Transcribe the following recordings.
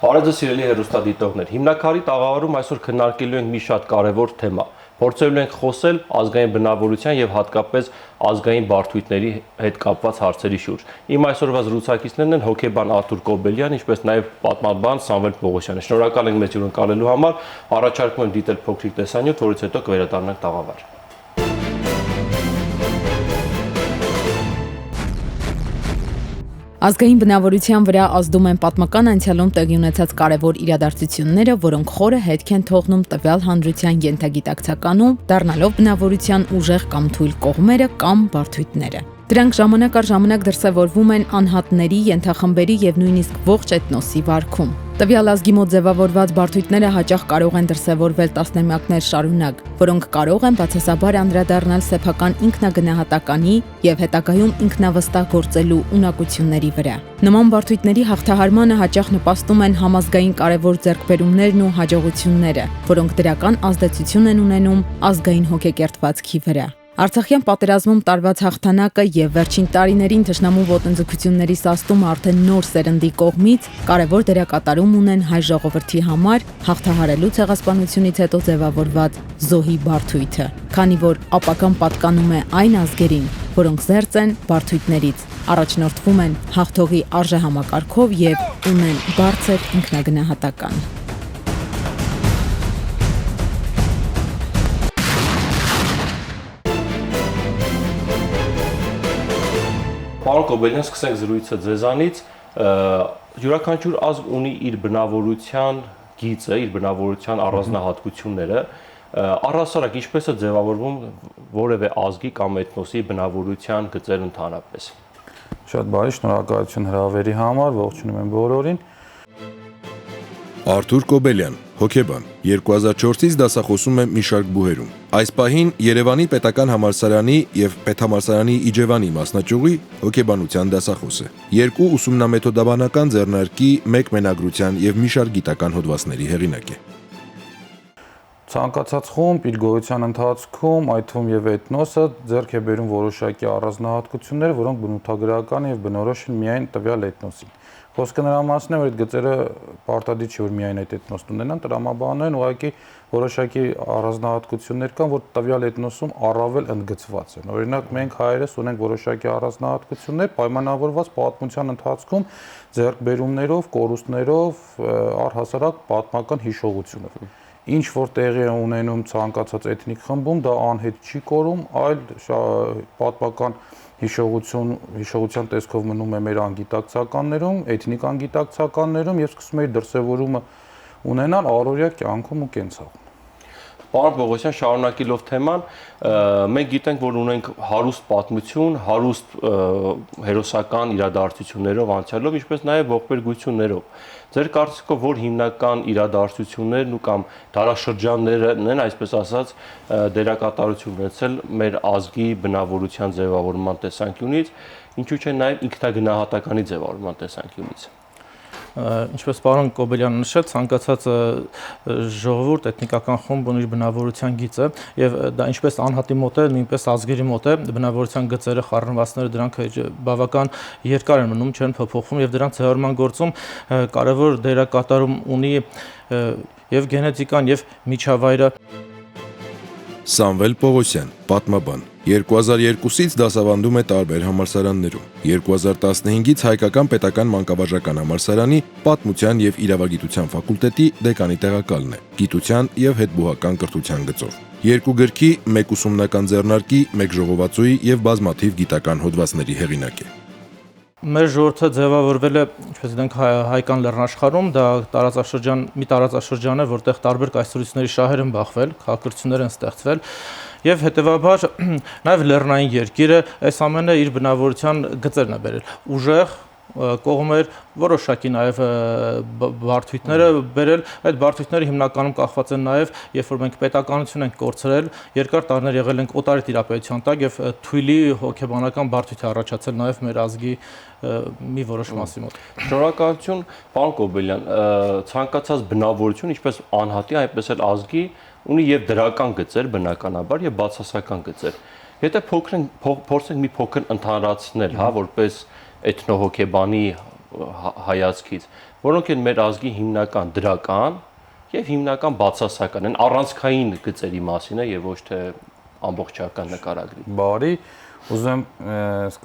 Բարև ձեզ սիրելի հեռուստադիտողներ։ Հիմնակարի տաղավարում այսօր քննարկելու ենք մի շատ կարևոր թեմա։ Փորձելու ենք խոսել ազգային բնավորության եւ հատկապես ազգային բարդույթների հետ կապված հարցերի շուրջ։ Իմ այսօրվա զրուցակիցներն են հոկեբան Արթուր Կոբելյան, ինչպես նաեւ պատմաբան Սամվել Պողոսյանը։ Շնորհակալ ենք մեզ հյուրընկալելու համար։ Առաջարկում եմ դիտել փոքրիկ տեսանյութ, որից հետո կվերադառնանք տաղավար։ Ազգային բնավորության վրա ազդում են պատմական անցյալում տեղի ունեցած կարևոր իրադարձությունները, որոնք խորը հետք են թողնում տվյալ հանրության ենթագիտակցականում, դառնալով բնավորության ուժեղ կամ թույլ կողմերը կամ բարդույթները։ Դրանք ժամանակ առ ժամանակ դրսևորվում են անհատների, ենթախմբերի եւ նույնիսկ ողջ էթնոսի վարքում։ Տվյալ ազգի մոտ ձևավորված բարդույթները հաճախ կարող են դրսևորվել տասնամյակներ շարունակ, որոնք կարող են բացասաբար անդրադառնալ սեփական ինքնագնահատականի եւ հետագայում ինքնավստահ գործելու ունակությունների վրա։ Նման բարդույթների հաղթահարմանը հաճախ նպաստում են համազգային կարևոր ձեռքբերումներն ու հաջողությունները, որոնք դրական ազդեցություն են ունենում ազգային հոգեկերտվածքի վրա։ Արցախյան պատերազմում տարված հաղթանակը եւ վերջին տարիներին թշնամու ոտնձգությունների սաստումը արդեն նոր սերնդի կողմից կարևոր դերակատարում ունեն հայ ժողովրդի համար հաղթահարելու ցեղասպանությունից հետո ձևավորված զոհի բարդույթը, քանի որ ապական պատկանում է այն ազգերին, որոնք զերծ են բարդույթներից, առաջնորդվում են հաղթողի արժեհամակարգով եւ ունեն բարձր ինքնագնահատական։ Պարոն Կոբելյան, սկսենք զրույցը ձեզանից։ Յուրաքանչյուր ազգ ունի իր բնավորության գիծը, իր բնավորության առանձնահատկությունները։ Առհասարակ ինչպես է ձևավորվում որևէ ազգի կամ էթնոսի բնավորության գծեր ընդհանրապես։ Շատ բարի, շնորհակալություն հրավերի համար, ողջունում եմ բոլորին։ Արթուր Կոբելյան, հոկեբան, 2004-ից դասախոսում է մի շարք բուհերում։ Այս պահին Երևանի պետական համալսարանի եւ պետհամալսարանի Իջևանի մասնաճյուղի հոկեբանության դասախոս է։ 2 ուսումնամեթոդաբանական ձեռնարկի, 1 մենագրության եւ մի շարք գիտական հոդվածների հեղինակ է։ Ցանկացած խումբ իր գոյության ընթացքում, այդ թվում եւ էթնոսը, ձեռք է բերում որոշակի առանձնահատկություններ, որոնք բնութագրական եւ բնորոշ են միայն տվյալ էթնոսին։ Խոսքը նրա մասն է, որ այդ գծերը պարտադիր չի, որ միայն այդ էթնոսն ունենան, տրամաբանորեն ուղղակի որոշակի առանձնահատկություններ կան, որ տվյալ էթնոսում առավել ընդգծված են։ Օրինակ, մենք հայերս ունենք որոշակի առանձնահատկություններ, պայմանավորված պատմության ընթացքում ձեռքբերումներով, կորուստներով, առհասարակ պատմական հիշողությունով։ Ինչ որ տեղի է ունենում ցանկացած էթնիկ խմբում, դա անհետ չի կորում, այլ պատմական հիշողության տեսքով մնում է մեր անգիտակցականներում, էթնիկ անգիտակցականներում եւ սկսում է իր դրսեւորումը ունենալ առօրյա կյանքում ու կենցաղում։ Պարոն Պողոսյան, շարունակելով թեման, մենք գիտենք, որ ունենք հարուստ պատմություն, հարուստ հերոսական իրադարձություններով անցյալով, ինչպես նաև ողբերգություններով։ Ձեր կարծիքով որ հիմնական իրադարձություններն ու կամ դարաշրջաններն են, այսպես ասած, դերակատարություն ունեցել մեր ազգի բնավորության ձևավորման տեսանկյունից, ինչու՞ չէ նաև ինքնագնահատականի ձևավորման տեսանկյունից։ Ինչպես պարոն Կոբելյանը նշեց, ցանկացած ժողովուրդ, էթնիկական խումբ ունի իր բնավորության գիծը եւ դա ինչպես անհատի մոտ է, նույնպես ազգերի մոտ է, բնավորության գծերը, խառնվածները դրանք բավական երկար են մնում, չեն փոփոխվում եւ դրանց ձևավորման գործում կարեւոր դերակատարում ունի եւ գենետիկան եւ միջավայրը։ Սամվել Պողոսյան, պատմաբան, 2002-ից դասավանդում է տարբեր համալսարաններում։ 2015-ից Հայկական պետական մանկավարժական համալսարանի պատմության եւ իրավագիտության ֆակուլտետի դեկանի տեղակալն է, գիտության եւ հետբուհական կրթության գծով։ 2 գրքի, 1 ուսումնական ձեռնարկի, 1 ժողովածուի եւ բազմաթիվ գիտական հոդվածների հեղինակ է։ Մեր ժողովուրդը ձևավորվել է, ինչպես գիտենք, հայկական լեռնաշխարհում, դա մի տարածաշրջան է, որտեղ տարբեր կայսրությունների շահեր են բախվել, քաղաքացիություններ են ստեղծվել, եւ հետեւաբար նաեւ լեռնային երկիրը այս ամենը իր բնավորության գծերն է բերել։ Ուժեղ կողմեր, որոշակի նաև բարդույթները բերել, այդ բարդույթները հիմնականում կախված են նաև, երբ որ մենք պետականություն ենք կորցրել, երկար տարիներ եղել ենք օտարի տիրապետության տակ եւ թույլի հոգեբանական բարդույթ է առաջացել նաև մեր ազգի մի որոշ մասի մոտ։ Շնորհակալություն, պարոն Կոբելյան, ցանկացած բնավորություն, ինչպես անհատի, այնպես էլ ազգի, ունի եւ դրական գծեր, բնականաբար եւ բացասական գծեր։ Եթե փորձենք մի փոքր ընդհանրացնել, հա, որպես էթնոհոգեբանի հայացքից, որոնք են մեր ազգի հիմնական դրական եւ հիմնական բացասական են առանցքային գծերի մասին է եւ ոչ թե ամբողջական նկարագրի։ Բարի, ուզում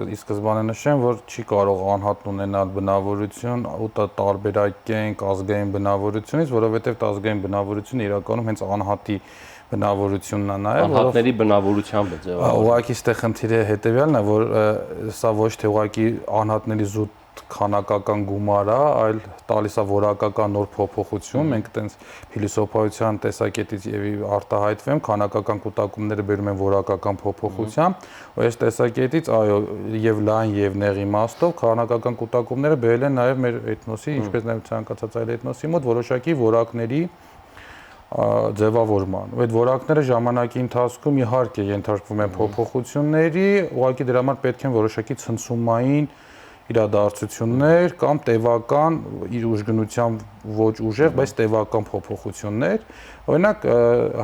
ի սկզբանե նշեմ, որ չի կարող անհատ ունենալ բնավորություն ու տարբերակենք ազգային բնավորությունից, որովհետև ազգային բնավորությունը իրականում հենց անհատի բնավորությունն է նաև, անհատների բնավորությամբ է ձևավորվում։ Ուղղակի ստե խնդիրը հետեւյալն է, որ սա ոչ թե ուղղակի անհատների զուտ քանակական գումար է, այլ տալիս է որակական նոր փոփոխություն։ Մենք այտենց փիլիսոփայության տեսակետից եւի արտահայտվեմ, քանակական կուտակումները բերում են որակական փոփոխության, ու այս տեսակետից այո, եւ լայն եւ նեղ իմաստով քանակական կուտակումները բերել են նաեւ մեր էթնոսի, ինչպես նաեւ ցանկացած այլ էթնոսի մոտ որոշակի որակների ձևավորման։ Ու այդ որակները ժամանակի ընթացքում իհարկե ենթարկվում են փոփոխությունների, ուղղակի դրա համար պետք են որոշակի ցնցումային իրադարձություններ կամ տևական իր ուժգնությամբ ոչ ուժեղ, բայց տևական փոփոխություններ։ Օրինակ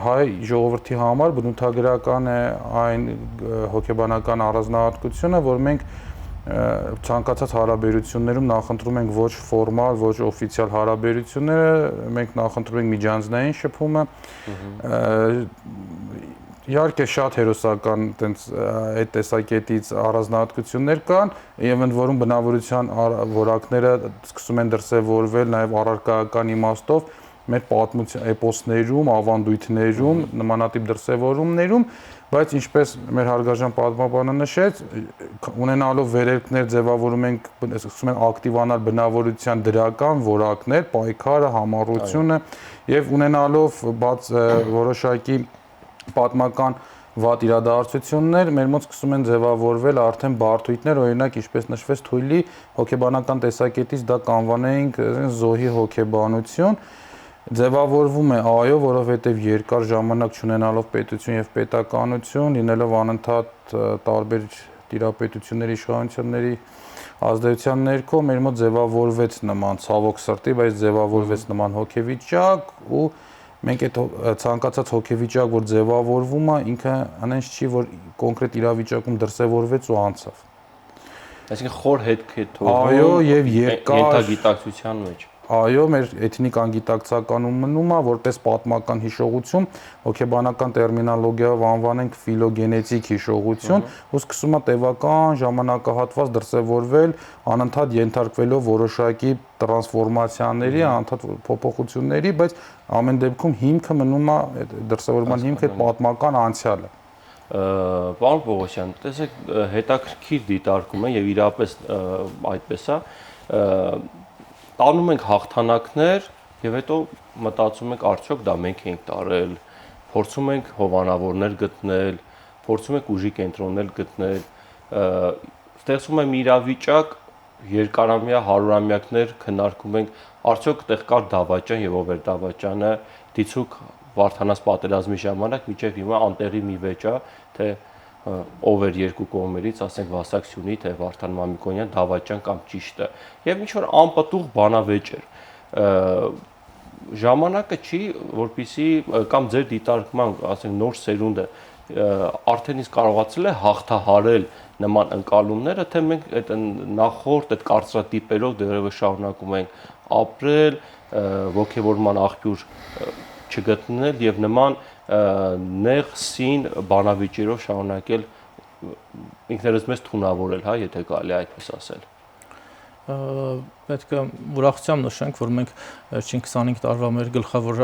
հայ ժողովրդի համար բնութագրական է այն հոգեբանական առանձնահատկությունը, որ մենք ցանկացած հարաբերություններում նախընտրում ենք ոչ ֆորմալ, ոչ օֆիցիալ հարաբերությունները, մենք նախընտրում ենք միջանձնային շփումը։ Իհարկե շատ հերոսական այտենց այդ տեսակետից առանձնահատկություններ կան, եւ ընդ որում բնավորության որակները սկսում են դրսևորվել նաեւ առարկայական իմաստով մեր պատմության էպոսներում, ավանդույթներում, նմանատիպ դրսևորումներում, բայց ինչպես մեր հարգարժան պատմաբանը նշեց, ունենալով վերելքներ ձևավորում ենք, սկսում են ակտիվանալ բնավորության դրական որակներ, պայքարը, համառությունը եւ ունենալով բաց որոշակի պատմական վատ իրադարձություններ մեր մոտ սկսում են ձևավորվել արդեն բարդույթներ, օրինակ ինչպես նշվեց Թույլի հոգեբանական տեսակետից դա կանվանեինք զոհի հոգեբանություն, ձևավորվում է այո, որովհետև երկար ժամանակ չունենալով պետություն եւ պետականություն, լինելով անընդհատ տարբեր տիրապետությունների իշխանությունների ազդեցության ներքո մեր մոտ ձևավորվեց նման ցավոք սրտի, բայց ձևավորվեց նման հոգեվիճակ ու մենք այդ ցանկացած հոգեվիճակ, որ ձևավորվում է, ինքը անենց չի, որ կոնկրետ իրավիճակում դրսևորվեց ու անցավ։ Այսինքն խոր հետք է թողում։ Այո, եւ երկար ենթագիտակցության մեջ։ Այո, մեր էթնիկ անգիտակցականում մնում է որպես պատմական հիշողություն, հոգեբանական տերմինոլոգիայով անվանենք ֆիլոգենետիկ հիշողություն, ու սկսում է տևական ժամանակահատված դրսևորվել, անընդհատ ենթարկվելով որոշակի տրանսֆորմացիաների, անընդհատ փոփոխությունների, բայց ամեն դեպքում հիմքը մնում է դրսևորման հիմքը այդ պատմական անցյալը։ Պարոն Պողոսյան, տեսեք, հետաքրքիր դիտարկում է եւ իրապես այդպես է, տանում ենք հաղթանակներ եւ հետո մտածում ենք արդյոք դա մենք ենք տարել, փորձում ենք հովանավորներ գտնել, փորձում ենք ուժի կենտրոններ գտնել, ստեղծում է մի իրավիճակ, երկարամյա, հարյուրամյակներ քննարկում ենք, արդյոք այդտեղ կար դավաճան եւ ով էր դավաճանը, դիցուկ Վարդանաց պատերազմի ժամանակ միջև հիմա անտեղի մի վեճ է, թե ով էր երկու կողմերից, ասենք Վասակցյունի, թե Վարդան Մամիկոնյան դավաճան կամ ճիշտը։ Եվ ինչ որ անպտուղ բանավեճ էր։ Ժամանակը չի, որpիսի կամ ձեր դիտարկման, ասենք նոր սերունդը արդեն իսկ կարողացել է հաղթահարել նման ընկալումները, թե մենք այդ նախորդ այդ կարծրատիպերով դեռևս շարունակում ենք ապրել, ոգևորման աղբյուր չգտնել եւ նման նեղ սին բանավիճերով շարունակել ինքներս մեզ թունավորել, հա, եթե կարելի այդպես ասել։ Պետք է ուրախությամբ նշենք, որ մենք վերջին 25 տարվա մեր գլխավոր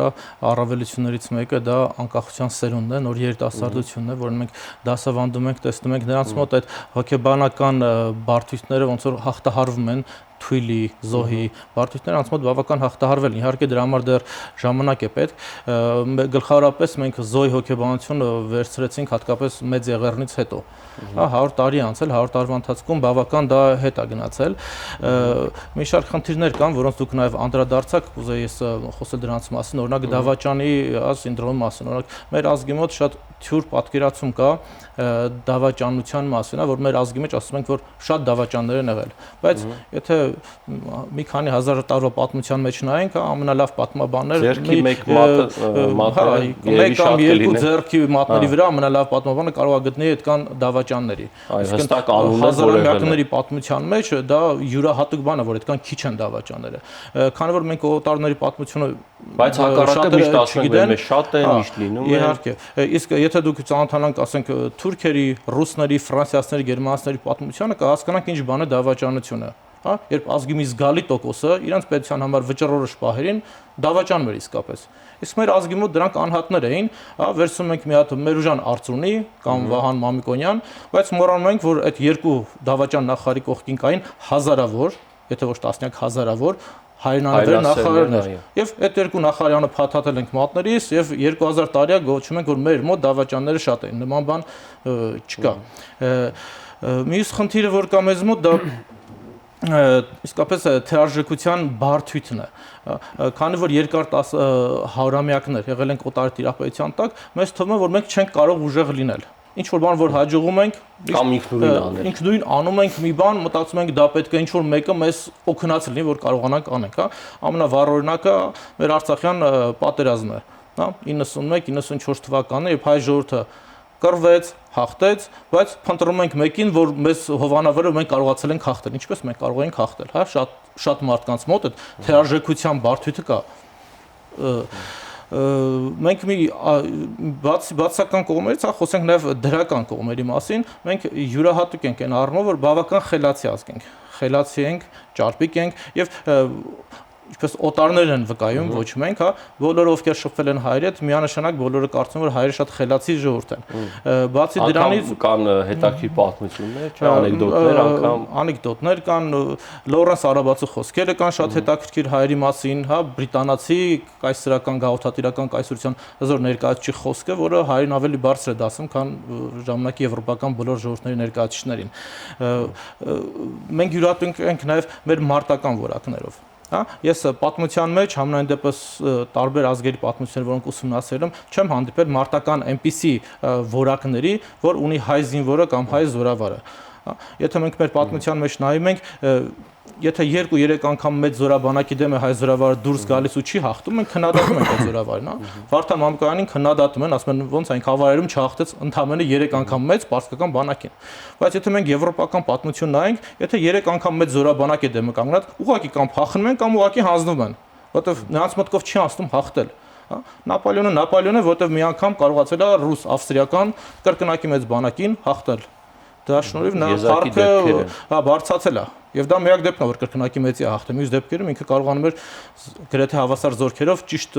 առավելություններից մեկը դա անկախության սերունդն է, նոր երիտասարդությունն է, որն մենք դասավանդում ենք, տեսնում ենք նրանց մոտ այդ հոգեբանական բարդությունները ոնց որ հաղթահարվում են Թույլի, Զոհի բարդությունները նրանց մոտ բավական հաղթահարվել են։ Իհարկե դրա համար դեռ ժամանակ է պետք։ Գլխավորապես մենք Զոհի հոգեբանությունը վերցրեցինք հատկապես մեծ եղեռնից հետո։ Հա 100 տարի անցել, 100 տարվա ընթացքում բավական դա հետ է գնացել։ Մի շարք խնդիրներ կան, որոնց դուք նաև անդրադարձաք, կուզեի ես խոսել դրանց մասին, օրինակ դավաճանի սինդրոմի մասին։ Օրինակ մեր ազգի մոտ շատ թյուր պատկերացում կա դավաճանության մասին, որ մեր ազգի մեջ ասում ենք, որ շատ դավաճաններ են եղել, բայց եթե մի քանի հազար տարվա պատմության մեջ նայենք, ամենալավ պատմաբաններ ձեռքի մեկ մատը մեկ կամ երկու ձեռքի մատների վրա ամենալավ պատմաբանը կարող է գտնի այդքան դավաճանների։ Հստակ անուններ հազարամյակների պատմության մեջ դա յուրահատուկ բան է, որ այդքան քիչ են դավաճանները։ Քանի որ մենք օտարների պատմությունը բայց հակառակը միշտ ասում ենք, որ շատ է, միշտ լինում է։ Իհարկե, իսկ եթե դուք ծանոթանանք, ասենք, թուրքերի, ռուսների, ֆրանսիացիների, գերմանացիների պատմությանը, կհասկանանք ինչ բան է դավաճանությունը, հա, երբ ազգի մի զգալի տոկոսը իրենց պետության համար վճռորոշ պահերին դավաճանում էր իսկապես։ Իսկ մեր ազգի մոտ դրանք անհատներ էին, հա, վերցնում ենք մի հատ Մերուժան Արծրունի կամ Վահան Մամիկոնյան, բայց մոռանում ենք, որ այդ երկու դավաճան նախարարի կողքին կային հազարավոր, եթե ոչ տասնյակ հազարավոր հայրենանվեր նախարարներ։ Եվ այդ երկու նախարարյանը փաթաթել ենք մատներիս եւ 2000 տարիա գոչում ենք, որ մեր մոտ դավաճանները շատ են։ Նման բան չկա։ Մյուս խնդիրը, որ կա մեզ մոտ, դա իսկապես թերարժեքության բարդույթն է, քանի որ երկար հարյուրամյակներ եղել ենք օտար տիրապետության տակ, մեզ թվում է, որ մենք չենք կարող ուժեղ լինել։ Ինչ որ բան որ հաջողում ենք կամ ինքնուրույն անում ենք մի բան, մտածում ենք դա պետք է ինչ որ մեկը մեզ օգնած լինի, որ կարողանանք անենք, հա։ Ամենավառ օրինակը մեր Արցախյան պատերազմն է, հա, 91-94 թվականն, երբ հայ ժողովուրդը կռվեց, հաղթեց, բայց փնտրում ենք մեկին, որ մեզ հովանավորը մենք կարողացել ենք հաղթել, ինչպես մենք կարող ենք հաղթել, հա, շատ մարդկանց մոտ այդ թերարժեքության բարդույթը կա։ Մենք մի բացական կողմերից խոսենք նաև դրական կողմերի մասին, մենք յուրահատուկ ենք այն առումով, որ բավական խելացի ազգ ենք, խելացի ենք, ճարպիկ ենք եւ ինչպես օտարներ են վկայում, ոչ մենք, հա, բոլորը ովքեր շփվել են հայերի հետ, միանշանակ բոլորը կարծում որ հայերը շատ խելացի ժողովուրդ են։ Բացի դրանից կան հետաքրքիր պատմություններ, չէ՞, անեկդոտներ, անգամ անեկդոտներ կան, Լորենս Արաբացու խոսքերը կան շատ հետաքրքիր հայերի մասին, հա, բրիտանացի կայսրական գաղութատիրական կայսրության հզոր ներկայացուցիչի խոսքը, որը հայերին ավելի բարձր է դասում, քան ժամանակի եվրոպական բոլոր ժողովուրդների ներկայացուցիչներին։ Մենք յուրահատուկ ենք նաև մեր մարտական որակներով։ Հա, ես պատմության մեջ համենայն դեպս տարբեր ազգերի պատմություններ, որոնք ուսումնասիրել եմ, չեմ հանդիպել մարտական այնպիսի որակների, որ ունի հայ զինվորը կամ հայ զորավարը։ Եթե մենք մեր պատմության մեջ նայում ենք, եթե 2-3 անգամ մեծ զորաբանակի դեմ է հայ զորավարը դուրս գալիս ու չի հաղթում, մենք քննադատում ենք այդ զորավարին, հա։ Վարդան Մամիկոնյանին քննադատում են, ասում են ոնց այն խավարերում չհաղթեց ընդամենը 3 անգամ մեծ պարսկական բանակին։ Բայց եթե մենք եվրոպական պատմություն նայենք, եթե 3 անգամ մեծ զորաբանակ է դեմը կանգնած, ուղղակի կամ փախնում են կամ ուղղակի հանձնում են, որովհետև նրանց մտքով չի անցնում հաղթել։ Հա, Նապոլեոնը, որովհետև մի անգամ կարողացել է ռուս ավստրիական կրկնակի մեծ բանակին հաղթել։ Դրա շնորհիվ նա փառքը բարձրացել է։ Եվ դա միակ դեպքն է, որ կրկնակի մեծի է հաղթել։ Մյուս դեպքերում ինքը կարողանում էր գրեթե հավասար զորքերով ճիշտ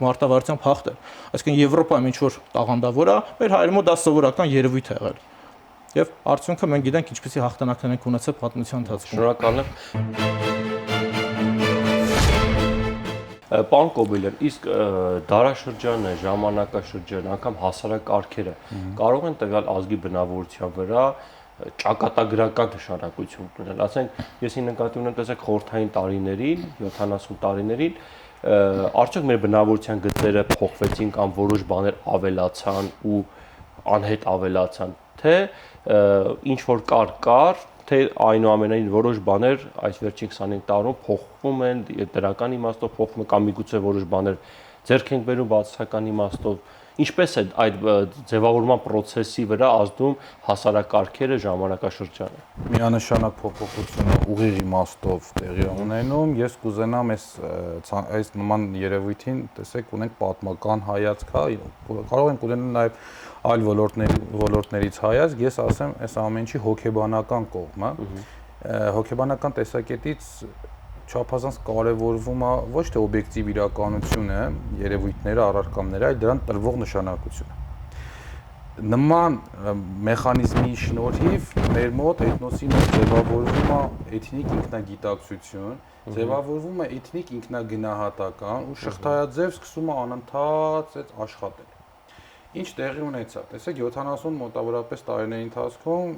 մարտավարությամբ հաղթել։ Այսինքն Եվրոպայում ինչ որ տաղանդավոր է, մեր հայերի մոտ դա սովորական երևույթ է եղել։ Եվ արդյունքը մենք գիտենք ինչպեսի հաղթանակներ են ունեցել պատմության ընթացքում։ Շնորհակալ եմ։ Պարոն Կոբելյան, իսկ դարաշրջանը, ժամանակաշրջանը, անգամ հասարակարգերը կարող են տվյալ ազգի բնավորության վրա ճակատագրական նշանակություն ունենալ։ Ասենք, ես նկատի ունեմ, տեսեք, խորհրդային տարիներին, 70 տարիներին, արդյոք մեր բնավորության գծերը փոխվեցին կամ որոշ բաներ ավելացան ու անհետ ավելացան, թե ինչ որ կար, թե այնուամենայնիվ որոշ բաներ այս վերջին 25 տարում փոխվում են, դրական իմաստով փոխվում են կամ միգուցե որոշ բաներ ձեռք են բերում բացասական իմաստով, ինչպես է այդ ձևավորման process-ի վրա ազդում հասարակարգերը, ժամանակաշրջանը։ Միանշանակ փոփոխությունը ուղիղ իմաստով տեղի ունենում, ես կուզենամ այս նման երևույթին, տեսեք, ունենք պատմական հայացք, հա, կարող ենք ունենալ նաև այլ ոլորտներից հայացք, ես ասեմ, այս ամեն ինչի հոգեբանական կողմը, հոգեբանական տեսակետից չափազանց կարևորվում է ոչ թե օբյեկտիվ իրականությունը, երևույթները, առարկաները, այլ դրան տրվող նշանակությունը։ Նման մեխանիզմի շնորհիվ մեր մոտ էթնոսի մեջ ձևավորվում է էթնիկ ինքնագիտակցություն, ձևավորվում է էթնիկ ինքնագնահատական ու շղթայաձև սկսում է անընդհատ աշխատել։ Ինչ տեղի ունեցավ, տեսեք 70 մոտավորապես տարիների ընթացքում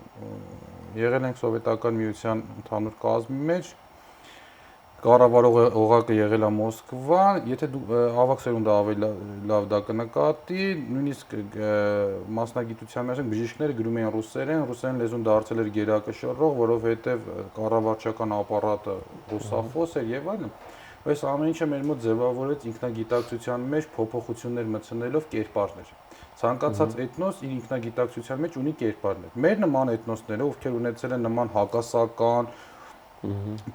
եղել ենք սովետական միության ընդհանուր կազմի մեջ, կառավարող օղակը եղել է Մոսկվան, եթե դու ավագ սերունդը ավելի լավ դա կնկատի, նույնիսկ մասնագիտության մեջ բժիշկները գրում էին ռուսերեն լեզուն դարձել էր գերակշռող, որովհետև կառավարչական ապարատը ռուսախոս էր եւ այլն։ Այս ամեն ինչը մեր մոտ ձևավորեց ինքնագիտակցության մեջ փոփոխություններ մտցնելով կերպարներ։ Ցանկացած էթնոս իր ինքնագիտակցության մեջ ունի կերպարներ։ Մեր նման էթնոսները, ովքեր ունեցել են նման հակասական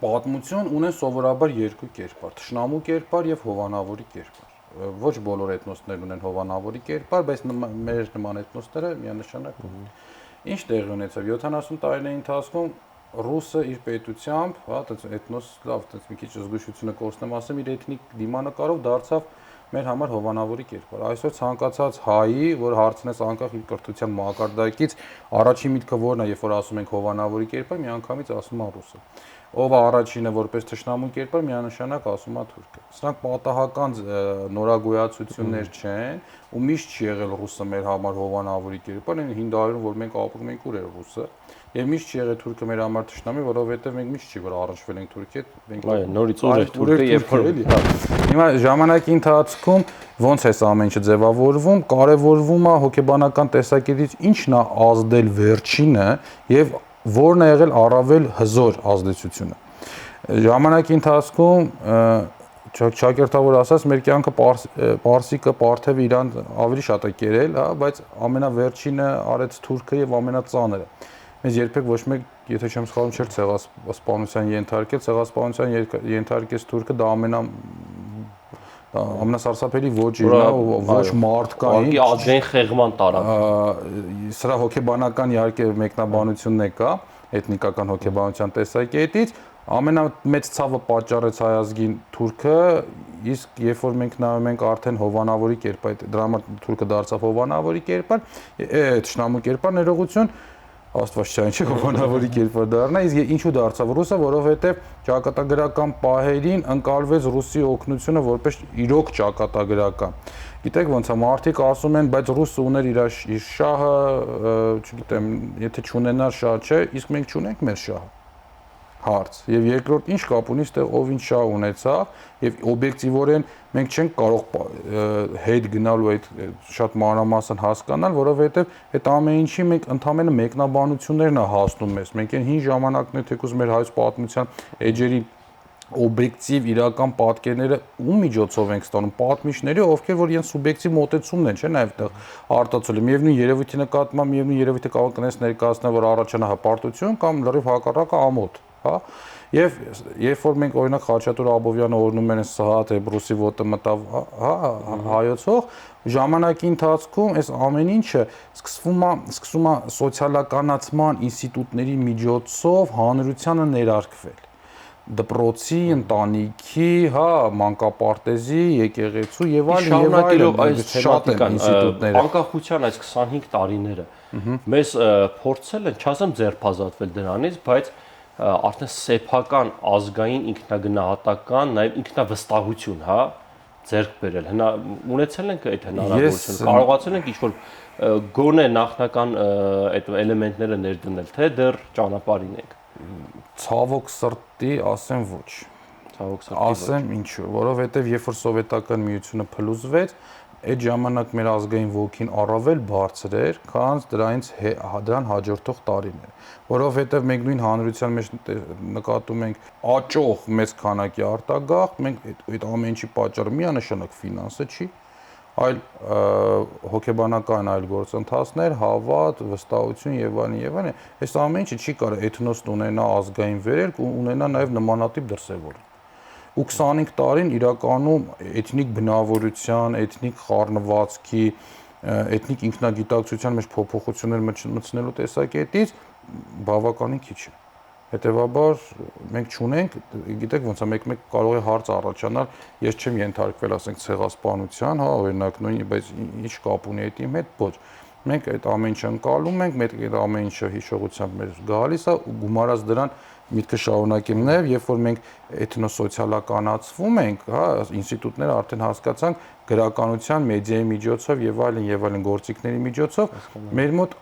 պատմություն, ունեն սովորաբար երկու կերպար՝ թշնամու կերպար եւ հովանավորի կերպար։ Ոչ բոլոր էթնոսներն ունեն հովանավորի կերպար, բայց մեր նման էթնոսները միանշանակ ունեն։ Ինչ տեղի ունեցավ 70 տարիների ընթացքում ռուսը իր պետությամբ, հա, էթնոս լավ, այդպես մի քիչ զգուշությունը կորցնեմ ասեմ, իր էթնիկ դիմանկարով դարձավ մեր համար հովանավորի կերպար։ Այսօր ցանկացած հայի, որ հարցնես անկախ իր կրթության մակարդակից, առաջին միտքը որն է, երբ որ ասում ենք հովանավորի կերպար, միանգամից ասում է ռուսը։ Ով է առաջինը որպես թշնամու կերպար, միանշանակ ասում է թուրքը։ Սրանք պատահական նորագույացություններ չեն, ու միշտ չի եղել ռուսը մեր համար հովանավորի կերպար, այն 5 տարում, որ մենք ապրում ենք, ուր էր ռուսը։ Եվ միշտ չի եղել թուրքը մեր համար թշնամի, որովհետև մենք միշտ չի որ առաջվել ենք թուրքի հետ, մենք նորից ուր էր թուրքը, երբ որ Հիմա ժամանակի ընթացքում ոնց է սա ամեն ինչը ձևավորվում, կարևորվում է հոգեբանական տեսակետից ինչն է ազդել վերջինը եւ որն է եղել առավել հզոր ազդեցությունը։ Ժամանակի ընթացքում ճակերտավոր ասած մեր կյանքը պարսիկը պարթևը իրան ավելի շատ է կերել, հա, բայց ամենավերջինը արեց թուրքը եւ ամենածանրը։ Մեզ երբեք ոչ մեկ, եթե չեմ սխալվում, չէր ցեղասպանության ենթարկել, ցեղասպանության ենթարկեց թուրքը, դա ամենասարսափելի ոճին է, ոչ մարդկային, ազգային խեղման տարավ։ Սրա հոգեբանական իհարկե մեկնաբանությունն է կա, էթնիկական հոգեբանության տեսակետից, ամենամեծ ցավը պատճառեց հայ ազգին թուրքը, իսկ երբ որ մենք նայում ենք արդեն հովանավորի կերպար, դրա համար թուրքը դարձավ հովանավորի կերպար, թշնամու կերպար, ներողություն, Աստված չէ, ինչ հովանավորի կերպար դառնա, իսկ ինչու դարձավ ռուսը, որովհետև ճակատագրական պահերին ընկալվեց ռուսի օգնությունը որպես իրոք ճակատագրական։ Գիտեք ոնց է, մարդիկ ասում են, բայց ռուսը ուներ իր շահը, չգիտեմ, եթե չունենար շահ չէ, իսկ մենք չունենք մեր շահը։ Հարց։ Եվ երկրորդ ինչ կապ ունի, ստեղ ով ինչ շահ ունեցավ, եւ օբյեկտիվորեն մենք չենք կարող հետ գնալու այդ շատ մանրամասն հասկանալ, որովհետեւ այդ ամեն ինչի մենք ընդամենը մեկնաբանություններն է հասնում մեզ։ Մենք այն հին ժամանակն է թեկուզ մեր հայոց պատմության էջերի օբյեկտիվ իրական պատկերները ում միջոցով ենք ստանում պատմիչների, ովքեր որ իրենց սուբյեկտիվ մոտեցումն են, չէ՞, նաեւ այդտեղ արտացոլի միևնույն երևույթի նկատմամբ միևնույն երևույթը կարող կնես ներկայացնել, որ առաջանա հպարտություն կամ լրիվ հակառակը ամոթ, հա։ Եվ երբ որ մենք օրինակ Խաչատուր Աբովյանը օրնում են Սահաթ Էբրուսի ոտը մտավ, հա, հայոցող, ժամանակի ընթացքում այս ամեն ինչը սկսում է սոցիալականացման ինստիտուտների միջոցով հանրությանը ներարկվել։ Դպրոցի, ընտանիքի, հա, մանկապարտեզի, եկեղեցու եւ այլն շարունակելով այս շատիկան անկախության այս 25 տարիները մեզ փորձել են, չասեմ ձերբազատվել դրանից, բայց արդեն սեփական ազգային ինքնագնահատական, նաև ինքնավստահություն, հա, ձեռք բերել։ Ունեցել ենք այդ հնարավորությունը, կարողացել ենք ինչ-որ գոնե նախնական այդ էլեմենտները ներդնել, թե դեռ ճանապարհին ենք։ Ցավոք սրտի ասեմ ոչ։ Ցավոք սրտի ասեմ ինչու, որովհետև երբ որ սովետական միությունը փլուզվեց, այդ ժամանակ մեր ազգային ոգին առավել բարձր էր, քան դրան հաջորդող տարիներ, որովհետև մենք նույն հանրության մեջ նկատում ենք աճող մեծ քանակի արտագաղթ, մենք այդ ամեն ինչի պատճառը միանշանակ ֆինանսը չի, այլ հոգեբանական այլ գործընթացներ, հավատ, վստահություն եւ այլն եւ այլն, այս ամեն ինչը չի կարող էթնոսն ունենա ազգային վերելք ու ունենա նաեւ նմանատիպ դրսևորում։ Ու 25 տարին իրականում էթնիկ բնավորության, էթնիկ խառնվածքի, էթնիկ ինքնագիտակցության մեջ փոփոխություններ մտցնելու տեսակետից բավականին քիչ է։ Հետևաբար մենք չունենք, գիտեք ոնց է, մեկ կարող է հարց առաջանալ, ես չեմ ենթարկվել, ասենք ցեղասպանության, հա, օրինակ նույն, բայց ինչ կապ ունի այդ իմ հետ, ոչ։ Մենք այդ ամեն ինչը ընկալում ենք, մենք այդ ամեն ինչը հիշողությամբ մեր գալիս է ու գումարած դրան միտքը շարունակեմ նաև, երբ որ մենք էթնոսոցիալականացվում ենք, հա, ինստիտուտները արդեն հասկացան գրականության, մեդիայի միջոցով եւ այլն գործիքների միջոցով, մեր մոտ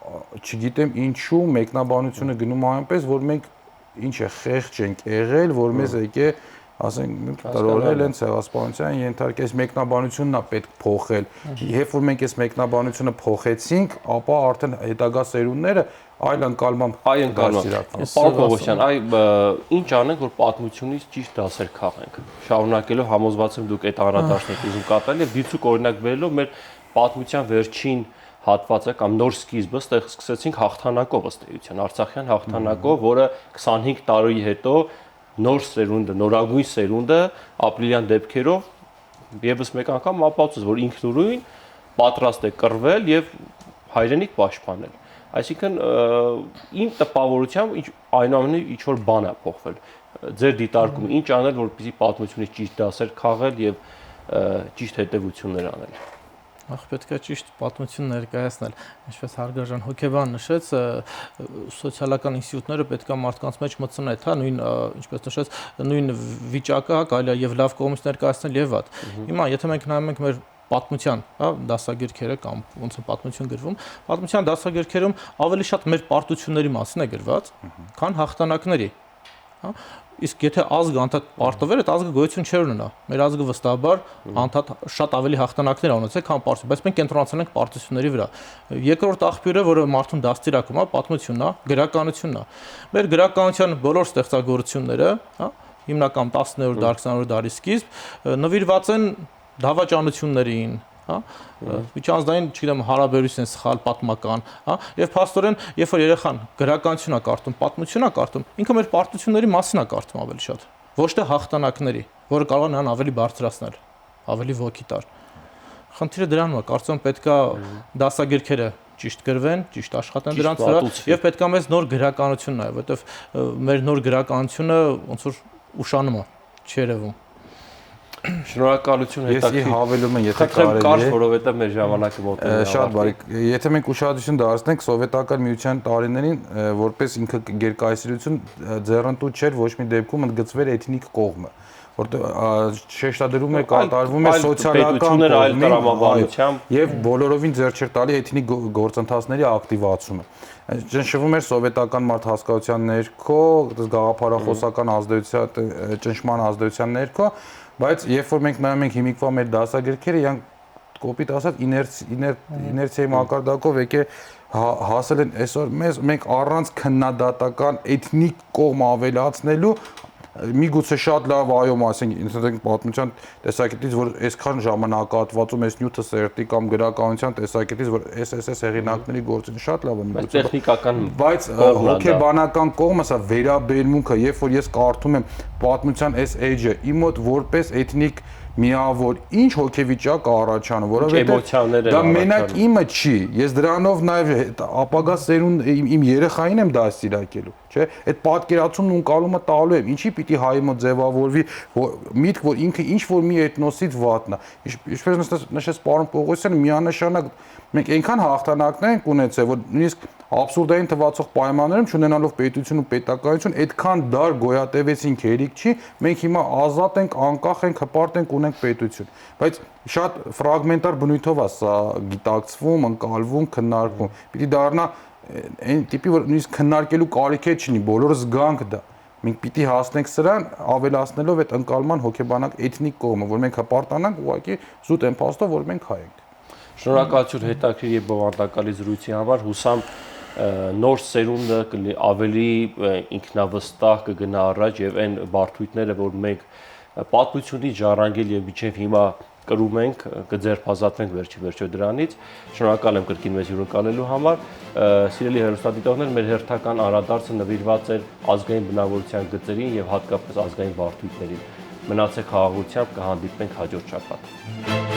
չգիտեմ ինչու մեկնաբանությունը գնում է այնպես, որ մենք ինչ է խեղճ ենք եղել, որ մեզ եկե ասենք տրորել են ցեղասպանության ենթարկել, մեկնաբանությունն է պետք փոխել։ Երբ որ մենք այս մեկնաբանությունը փոխեցինք, ապա արդեն հետագա սերունդները այլ անկալմամբ դաստիարակվեն։ Պարոն Պողոսյան, ինչ անենք, որ պատմությունից ճիշտ դասեր քաղենք։ Շարունակելով համոզված եմ դուք այդ անդրադարձն եք ուզում կատարել եւ դիցուկ օրինակ բերելով մեր պատմության վերջին հատվածը կամ նոր սկիզբը սկսեցինք հաղթանակով ըստ էության, Արցախյան հաղթանակով, որը 25 տարի հետո նոր սերունդը, նորագույն սերունդը ապրիլյան դեպքերով եւս մեկ անգամ ապացուցեց, որ ինքնուրույն պատրաստ է կռվել եւ հայրենիք պաշտպանել։ Այսինքն իմ տպավորությամբ այնուամենայնիվ ինչ որ բան է փոխվել։ Ձեր դիտարկումը ինչ անել, որպեսզի պատմությունից ճիշտ դասեր քաղել եւ ճիշտ հետեւություններ անել։ Պետք է ճիշտ պատմություն ներկայացնել, ինչպես հարգարժան հոգեբան նշեց, սոցիալական ինստիտուտները պետք է մարդկանց մեջ մտցնեն այդ, հա, նույն, ինչպես նշեց, նույն վիճակը, հա, կարելի է եւ լավ կողմից ներկայացնել եւ վատ։ Հիմա եթե մենք նայում ենք մեր պատմության, հա, դասագրքերը կամ ոնց է պատմություն գրվում, պատմության դասագրքերում ավելի շատ մեր պարտությունների մասին է գրված, քան հաղթանակների, հա։ Իսկ եթե ազգը անդադ պարտվեր, այդ ազգը գոյություն չէր ունենա։ Մեր ազգը վստահաբար անդադ շատ ավելի հաղթանակներ ա ունեցել, քան պարտություն, բայց մենք կենտրոնացել ենք պարտությունների վրա։ Երկրորդ աղբյուրը, որը մարդուն դաստիարակում է, պատմությունն է, գրականությունն է։ Մեր գրականության բոլոր ստեղծագործությունները, հա, հիմնական 10-րդ դար, 20-րդ դարի սկիզբ նվիրված են դավաճանություններին, հա, միջանձնային, չգիտեմ, հարաբերություն սխալ պատմական, հա, եւ փաստորեն, երբ որ երեխան գրականություն է կարդում, պատմություն է կարդում, ինքը մեր պարտությունների մասին է կարդում ավելի շատ, ոչ թե հաղթանակների, որը կարող է նրան ավելի բարձրացնել, ավելի ոգի տար։ Խնդիրը դրանում է, կարծում եմ պետքա դասագրքերը ճիշտ գրվեն, ճիշտ աշխատեն դրանց վրա եւ պետքա մեզ նոր գրականություն նայ, որովհետեւ մեր նոր գրականությունը ոնց որ ուշանում է, չերևում։ Շնորհակալություն հետաքրքիր։ Ես հավելում եմ, եթե կարելի է, որովհետև մեր ժամանակը մոտենում է։ Շատ բարի։ Եթե մենք ուշադրություն դարձնենք սովետական միության տարիներին, որպես ինքը գերկայսրություն ձեռնտու չէր ոչ մի դեպքում ընդգծվեր էթնիկ կողմը, որտեղ շեշտադրում է կատարվում է սոցիալական տրամաբանությամբ եւ բոլորովին ձեռ չէր տալի էթնիկ գործընթացների ակտիվացումը։ Ճնշվում էր սովետական մարդ հասկացության ներքո, գաղափարախոսական ազդեցության, ճնշման ազդեցության ներքո, բայց երբ որ մենք նայում ենք հիմիկվա մեր դասագրքերը, իրանք կոպիտ ասած իներցիայի մակարդակով եկե հասել են այսօր մենք առանց քննադատական էթնիկ կողմ ավելացնելու միգուցե շատ լավ այո ասենք ինքնին պատմության տեսակետից որ այսքան ժամանակահատվածում այս նյութը սերտի կամ գրականության տեսակետից որ SSS հեղինակների գործին շատ լավ է միգուցե տեխնիկական բայց հոգեբանական կողմը սա վերաբերմունքը երբ որ ես կարդում եմ պատմության այս էջը իմ մոտ որպես էթնիկ միավոր ինչ հոգեվիճակ առաջանում, որովհետեւ դա մենակ իմը չի, ես դրանով նաև ապագա սերունդ իմ երեխային եմ դաստիարակելու, չէ՞, այդ պատկերացումն ունկալումը տալու եմ, ինչի պիտի հայի մոտ ձևավորվի միտք, որ ինքը ինչ որ մի էթնոսից վատնա, ինչպես նշեց պարոն Պողոսյանը, միանշանակ մենք այնքան հաղթանակներ ենք ունեցել, որ նույնիսկ абսուրդային թվացող պայմաններում չունենալով պետություն ու պետականություն այդքան դար գոյատևեցինք հերիք չի, մենք հիմա ազատ ենք, անկախ ենք, հպարտ ենք, ունենք պետություն, բայց շատ ֆրագմենտար բնույթով է սա գիտակցվում, ընկալվում, քննարկվում։ Պիտի դառնա այն տիպի, որ նույնիսկ քննարկելու կարիք է չլինի, բոլորը զգանք դա։ Մենք պիտի հասնենք սրան ավելացնելով այդ ընկալման հոգեբանակ էթնիկ կողմը, որ մենք հպարտանանք ուղղակի զուտ են փաստով, որ մենք հայ ենք։ Շնորհակալություն հետաքրքիր եւ բովանդակալի զրույցի համար, հուսամ նոր սերունդը ավելի ինքնավստահ կգնա առաջ եւ այն բարդույթները, որ մենք պատմությունից ժառանգել եւ միջև հիմա կրում ենք, կձերբազատվենք վերջի դրանից։ Շնորհակալ եմ կրկին մեզ հյուրընկալելու համար։ Սիրելի հեռուստադիտողներ, մեր հերթական անդրադարձը նվիրված էր ազգային բնավորության գծերին եւ հատկապես ազգային բարդույթներին։ Մնացեք խաղաղությամբ, կհանդիպենք հաջորդ շաբաթ։